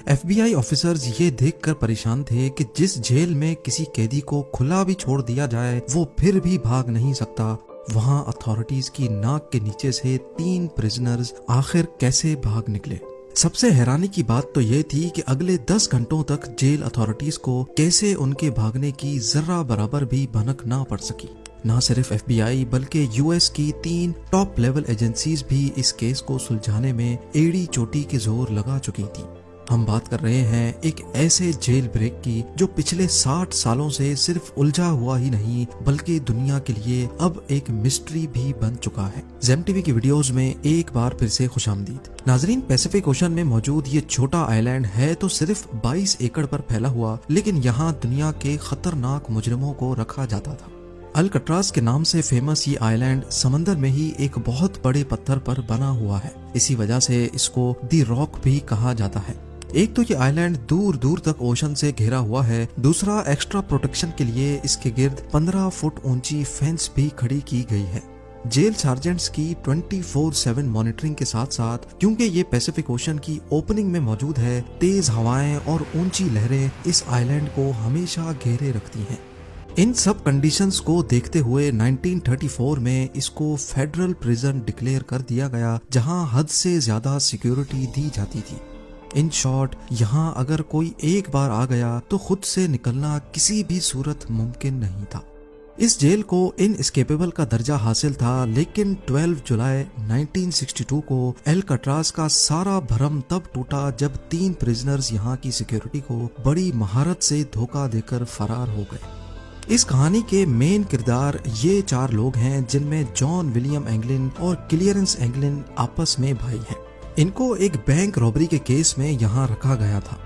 FBI officers ये देखकर परेशान थे कि जिस जेल में किसी कैदी को खुला भी छोड़ दिया जाए वो फिर भी भाग नहीं सकता, वहां अथॉरिटीज की नाक के नीचे से 3 प्रिजनर्स आखिर कैसे भाग निकले। सबसे हैरानी की बात तो ये थी कि अगले 10 घंटों तक जेल अथॉरिटीज को कैसे उनके भागने की जरा बराबर भी भनक ना पड़ सकी। ना सिर्फ FBI बल्कि US की 3 टॉप लेवल एजेंसीज भी इस केस को सुलझाने में एड़ी चोटी के जोर लगा चुकी थी। हम बात कर रहे हैं एक ऐसे जेल ब्रेक की जो पिछले 60 सालों से सिर्फ उलझा हुआ ही नहीं बल्कि दुनिया के लिए अब एक मिस्ट्री भी बन चुका है। ज़ेम टीवी की वीडियोस में एक बार फिर से खुशामदीद। नाजरीन, पैसिफिक ओशन में मौजूद ये छोटा आइलैंड है तो सिर्फ 22 एकड़ पर फैला हुआ, लेकिन यहाँ दुनिया के खतरनाक मुजरिमों को रखा जाता था। अल्कट्राज के नाम से फेमस ये आइलैंड समंदर में ही एक बहुत बड़े पत्थर पर बना हुआ है। इसी वजह से इसको दी रॉक भी कहा जाता है। एक तो ये आइलैंड दूर दूर तक ओशन से घिरा हुआ है, दूसरा एक्स्ट्रा प्रोटेक्शन के लिए इसके गिर्द 15 फुट ऊंची फेंस भी खड़ी की गई है। जेल सार्जेंट्स की 24/7 मॉनिटरिंग के साथ साथ, क्योंकि ये पैसिफिक ओशन की ओपनिंग में मौजूद है, तेज हवाएं और ऊंची लहरें इस आइलैंड को हमेशा घेरे रखती हैं। इन सब कंडीशंस को देखते हुए 1934 में इसको फेडरल प्रिजन डिक्लेयर कर दिया गया, जहां हद से ज्यादा सिक्योरिटी दी जाती थी। इन शॉर्ट, यहाँ अगर कोई एक बार आ गया तो खुद से निकलना किसी भी सूरत मुमकिन नहीं था। इस जेल को इनएस्केपेबल का दर्जा हासिल था, लेकिन 12 जुलाई 1962 को अल्काट्राज का सारा भरम तब टूटा जब 3 प्रिजनर्स यहाँ की सिक्योरिटी को बड़ी महारत से धोखा देकर फरार हो गए। इस कहानी के मेन किरदार ये 4 लोग हैं, जिनमें जॉन विलियम एंगलिन और क्लियरेंस एंगलिन आपस में भाई हैं। इनको एक बैंक रॉबरी के केस में यहाँ रखा गया था।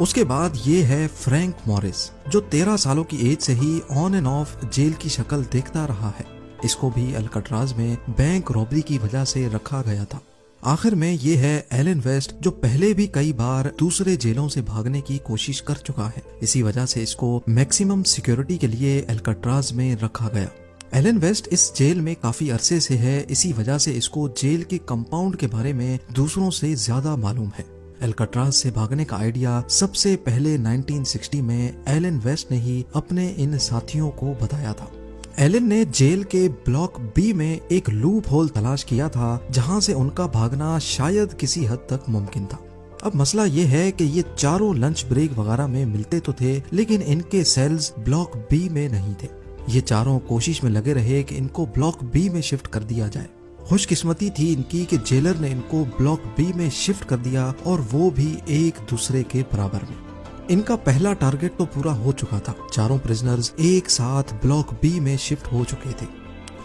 उसके बाद ये है फ्रैंक मॉरिस, जो 13 सालों की एज से ही ऑन एंड ऑफ जेल की शक्ल देखता रहा है। इसको भी अल्काट्राज में बैंक रॉबरी की वजह से रखा गया था। आखिर में ये है एलन वेस्ट, जो पहले भी कई बार दूसरे जेलों से भागने की कोशिश कर चुका है। इसी वजह से इसको मैक्सिमम सिक्योरिटी के लिए अल्काट्राज में रखा गया। एलन वेस्ट इस जेल में काफी अरसे से है, इसी वजह से इसको जेल के कंपाउंड के बारे में दूसरों से ज्यादा मालूम है। अल्काट्राज से भागने का आइडिया सबसे पहले 1960 में एलन वेस्ट ने ही अपने इन साथियों को बताया था। एलन ने जेल के ब्लॉक बी में एक लूप होल तलाश किया था, जहां से उनका भागना शायद किसी हद तक मुमकिन था। अब मसला ये है कि ये चारों लंच ब्रेक वगैरह में मिलते तो थे, लेकिन इनके सेल्स ब्लॉक बी में नहीं थे। ये चारों कोशिश में लगे रहे कि इनको ब्लॉक बी में शिफ्ट कर दिया जाए। खुशकिस्मती थी इनकी कि जेलर ने इनको ब्लॉक बी में शिफ्ट कर दिया, और वो भी एक दूसरे के बराबर में। इनका पहला टारगेट तो पूरा हो चुका था। चारों प्रिजनर्स एक साथ ब्लॉक बी में शिफ्ट हो चुके थे।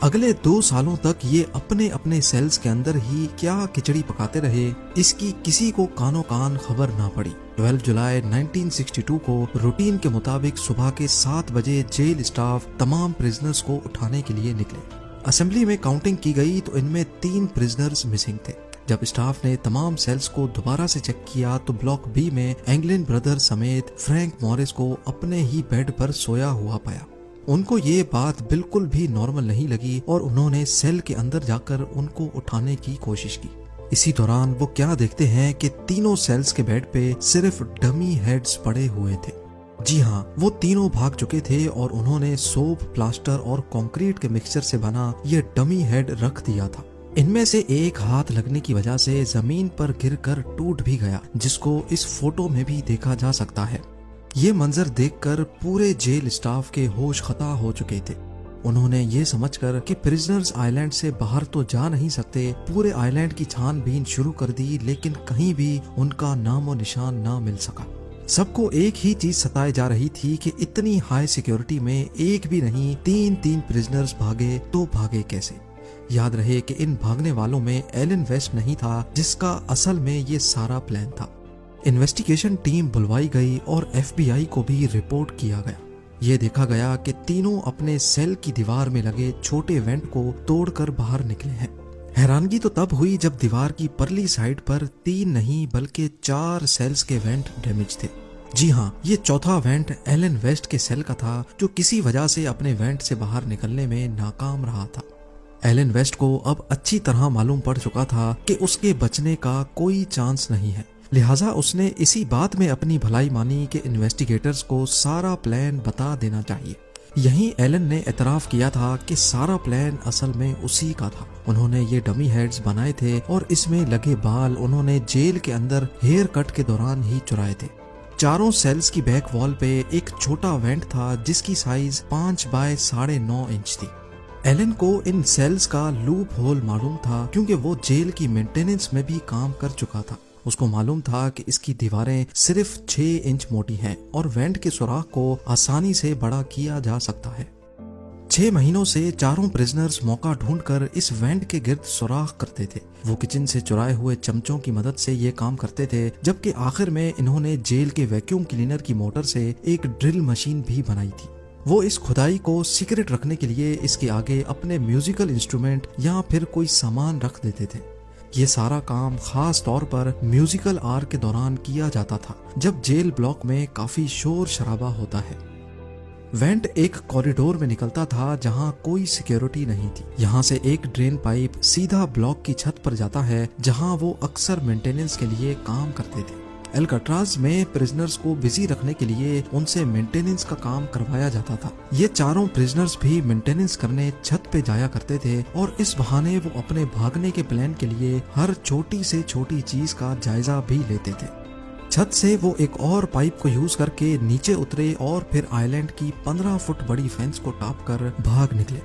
अगले 2 सालों तक ये अपने अपने सेल्स के अंदर ही क्या खिचड़ी पकाते रहे, इसकी किसी को कानो कान खबर ना पड़ी। 12 जुलाई 1962 को रूटीन के मुताबिक सुबह के 7 बजे जेल स्टाफ तमाम प्रिजनर्स को उठाने के लिए निकले। असेंबली में काउंटिंग की गई तो इनमें 3 प्रिजनर्स मिसिंग थे। जब स्टाफ ने तमाम सेल्स को दोबारा से चेक किया तो ब्लॉक बी में एंगलिन ब्रदर समेत फ्रैंक मॉरिस को अपने ही बेड पर सोया हुआ पाया। उनको ये बात बिल्कुल भी नॉर्मल नहीं लगी और उन्होंने सेल के अंदर जाकर उनको उठाने की कोशिश की। इसी दौरान वो क्या देखते हैं कि तीनों सेल्स के बेड पे सिर्फ डमी हेड्स पड़े हुए थे। जी हाँ, वो तीनों भाग चुके थे और उन्होंने सोप, प्लास्टर और कंक्रीट के मिक्सचर से बना ये डमी हेड रख दिया था। इनमें से एक हाथ लगने की वजह से जमीन पर गिरकर टूट भी गया, जिसको इस फोटो में भी देखा जा सकता है। ये मंजर देखकर पूरे जेल स्टाफ के होश खता हो चुके थे। उन्होंने ये समझकर कि प्रिजनर्स आइलैंड से बाहर तो जा नहीं सकते, पूरे आइलैंड की छानबीन शुरू कर दी, लेकिन कहीं भी उनका नामो निशान ना मिल सका। सबको एक ही चीज सताए जा रही थी कि इतनी हाई सिक्योरिटी में एक भी नहीं 3 प्रिजनर्स भागे तो भागे कैसे। याद रहे कि इन भागने वालों में एलन वेस्ट नहीं था, जिसका असल में ये सारा प्लान था। इन्वेस्टिगेशन टीम बुलवाई गई और FBI को भी रिपोर्ट किया गया। ये देखा गया कि तीनों अपने सेल की दीवार में लगे छोटे वेंट को तोड़कर बाहर निकले हैं। हैरानगी तो तब हुई जब दीवार की परली साइड पर 3 नहीं बल्कि 4 सेल्स के वेंट डैमेज थे। जी हाँ, ये चौथा वेंट एलन वेस्ट के सेल का था, जो किसी वजह से अपने वेंट से बाहर निकलने में नाकाम रहा था। एलन वेस्ट को अब अच्छी तरह मालूम पड़ चुका था कि उसके बचने का कोई चांस नहीं है। लिहाजा उसने इसी बात में अपनी भलाई मानी कि इन्वेस्टिगेटर्स को सारा प्लान बता देना चाहिए। यहीं एलन ने एतराफ किया था कि सारा प्लान असल में उसी का था। उन्होंने ये डमी हेड्स बनाए थे और इसमें लगे बाल उन्होंने जेल के अंदर हेयर कट के दौरान ही चुराए थे। चारों सेल्स की बैक वॉल पे एक छोटा वेंट था जिसकी साइज 5 बाय 9.5 इंच थी। एलन को इन सेल्स का लूप होल मालूम था क्योंकि वो जेल की मेंटेनेंस में भी काम कर चुका था। उसको मालूम था कि इसकी दीवारें सिर्फ 6 इंच मोटी हैं और वेंट के सुराख को आसानी से बड़ा किया जा सकता है। 6 महीनों से चारों प्रिजनर्स मौका ढूंढकर इस वेंट के गिर्द सुराख करते थे। वो किचन से चुराए हुए चमचों की मदद से ये काम करते थे, जबकि आखिर में इन्होंने जेल के वैक्यूम क्लीनर की मोटर से एक ड्रिल मशीन भी बनाई थी। वो इस खुदाई को सीक्रेट रखने के लिए इसके आगे अपने म्यूजिकल इंस्ट्रूमेंट या फिर कोई सामान रख देते थे। ये सारा काम खास तौर पर म्यूजिकल आवर के दौरान किया जाता था, जब जेल ब्लॉक में काफी शोर शराबा होता है। वेंट एक कॉरिडोर में निकलता था जहां कोई सिक्योरिटी नहीं थी। यहाँ से एक ड्रेन पाइप सीधा ब्लॉक की छत पर जाता है जहां वो अक्सर मेंटेनेंस के लिए काम करते थे। एल्काट्राज में प्रिजनर्स को बिजी रखने के लिए उनसे मेंटेनेंस का काम करवाया जाता था। ये चारों प्रिजनर्स भी मेंटेनेंस करने छत पे जाया करते थे और इस बहाने वो अपने भागने के प्लान के लिए हर छोटी से छोटी चीज का जायजा भी लेते थे। छत से वो एक और पाइप को यूज करके नीचे उतरे और फिर आइलैंड की 15 फुट बड़ी फेंस को टॉप कर भाग निकले।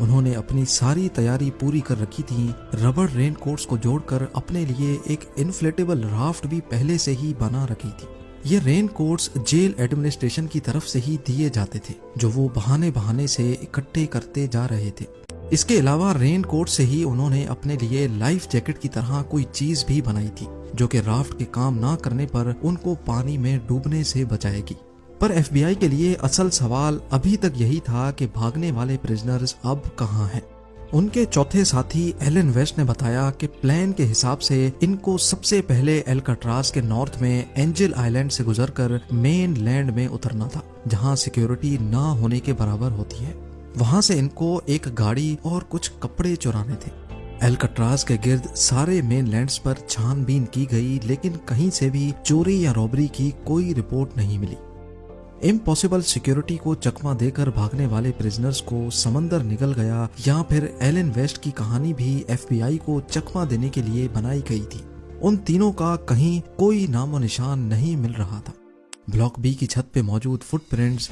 उन्होंने अपनी सारी तैयारी पूरी कर रखी थी। रबड़ रेन कोट्स को जोड़कर अपने लिए एक इन्फ्लेटेबल राफ्ट भी पहले से ही बना रखी थी। ये रेन कोट्स जेल एडमिनिस्ट्रेशन की तरफ से ही दिए जाते थे, जो वो बहाने बहाने से इकट्ठे करते जा रहे थे। इसके अलावा रेन कोट से ही उन्होंने अपने लिए लाइफ जैकेट की तरह कोई चीज भी बनाई थी, जो कि राफ्ट के काम ना करने पर उनको पानी में डूबने से बचाएगी। पर एफबीआई के लिए असल सवाल अभी तक यही था कि भागने वाले प्रिजनर्स अब कहाँ हैं। उनके चौथे साथी एलन वेस्ट ने बताया कि प्लान के हिसाब से इनको सबसे पहले एल्काट्राज के नॉर्थ में एंजल आइलैंड से गुजरकर मेन लैंड में उतरना था, जहां सिक्योरिटी ना होने के बराबर होती है। वहां से इनको एक गाड़ी और कुछ कपड़े चुराने थे। एल्काट्राज के गिर्द सारे मेन लैंड्स पर छानबीन की गई, लेकिन कहीं से भी चोरी या रॉबरी की कोई रिपोर्ट नहीं मिली। इम्पॉसिबल सिक्योरिटी को चकमा देकर भागने वाले प्रिजनर्स को समंदर निकल गया, या फिर एलन वेस्ट की कहानी भी एफबीआई को चकमा देने के लिए बनाई गई थी। उन तीनों का कहीं कोई नामो निशान नहीं मिल रहा था। ब्लॉक बी की छत पे मौजूद फुटप्रिंट्स,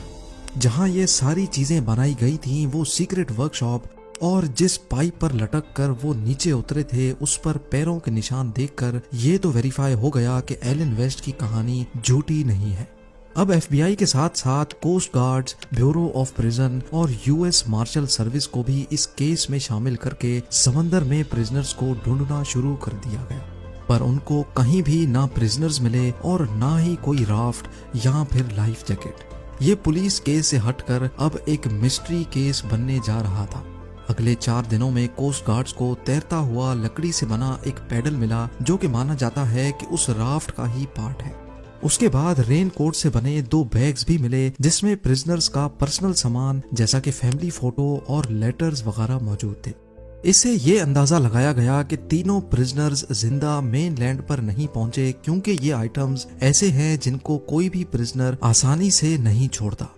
जहां ये सारी चीजें बनाई गई थी, वो सीक्रेट वर्कशॉप और जिस पाइप पर लटक कर वो नीचे उतरे थे उस पर पैरों के निशान देखकर ये तो वेरीफाई हो गया कि एलन वेस्ट की कहानी झूठी नहीं है। अब एफबीआई के साथ साथ coast guards, bureau of prison और यूएस मार्शल सर्विस को भी इस केस में शामिल करके समंदर में प्रिजनर्स को ढूंढना शुरू कर दिया गया, पर उनको कहीं भी ना प्रिजनर्स मिले और ना ही कोई राफ्ट या फिर लाइफ जैकेट। ये पुलिस केस से हटकर अब एक मिस्ट्री केस बनने जा रहा था। अगले 4 दिनों में कोस्ट गार्ड्स को तैरता हुआ लकड़ी से बना एक पैडल मिला, जो कि माना जाता है कि उस राफ्ट का ही पार्ट है। उसके बाद रेन कोट से बने 2 बैग्स भी मिले, जिसमें प्रिजनर्स का पर्सनल सामान जैसा कि फैमिली फोटो और लेटर्स वगैरह मौजूद थे। इससे ये अंदाजा लगाया गया कि तीनों प्रिजनर्स जिंदा मेन लैंड पर नहीं पहुंचे, क्योंकि ये आइटम्स ऐसे हैं जिनको कोई भी प्रिजनर आसानी से नहीं छोड़ता।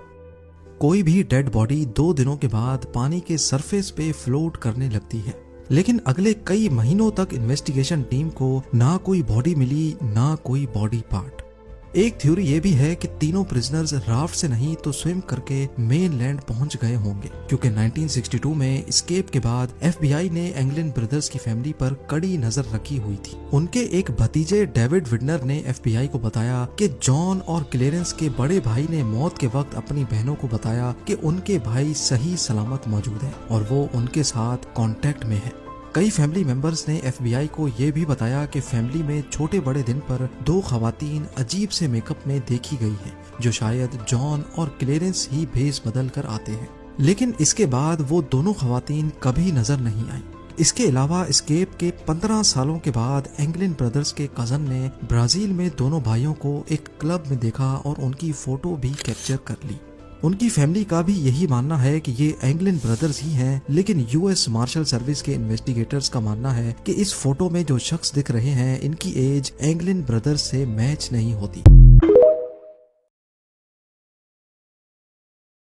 कोई भी डेड बॉडी 2 दिनों के बाद पानी के सरफेस पे फ्लोट करने लगती है, लेकिन अगले कई महीनों तक इन्वेस्टिगेशन टीम को ना कोई बॉडी मिली ना कोई बॉडी पार्ट। एक थ्योरी ये भी है कि तीनों प्रिजनर्स राफ्ट से नहीं तो स्विम करके मेन लैंड पहुंच गए होंगे, क्योंकि 1962 में एस्केप के बाद एफबीआई ने एंगलिन ब्रदर्स की फैमिली पर कड़ी नजर रखी हुई थी। उनके एक भतीजे डेविड विडनर ने एफबीआई को बताया कि जॉन और क्लेरेंस के बड़े भाई ने मौत के वक्त अपनी बहनों को बताया कि उनके भाई सही सलामत मौजूद हैं और वो उनके साथ कांटेक्ट में है। कई फैमिली मेंबर्स ने एफबीआई को ये भी बताया कि फैमिली में छोटे बड़े दिन पर 2 खवातीन अजीब से मेकअप में देखी गई हैं, जो शायद जॉन और क्लेरेंस ही भेस बदल कर आते हैं, लेकिन इसके बाद वो दोनों खवातीन कभी नजर नहीं आई। इसके अलावा एस्केप के 15 सालों के बाद एंगलिन ब्रदर्स के कजन ने ब्राजील में दोनों भाइयों को एक क्लब में देखा और उनकी फोटो भी कैप्चर कर ली। उनकी फैमिली का भी यही मानना है कि ये एंगलिन ब्रदर्स ही हैं, लेकिन यूएस मार्शल सर्विस के इन्वेस्टिगेटर्स का मानना है कि इस फोटो में जो शख्स दिख रहे हैं इनकी एज एंगलिन ब्रदर्स से मैच नहीं होती।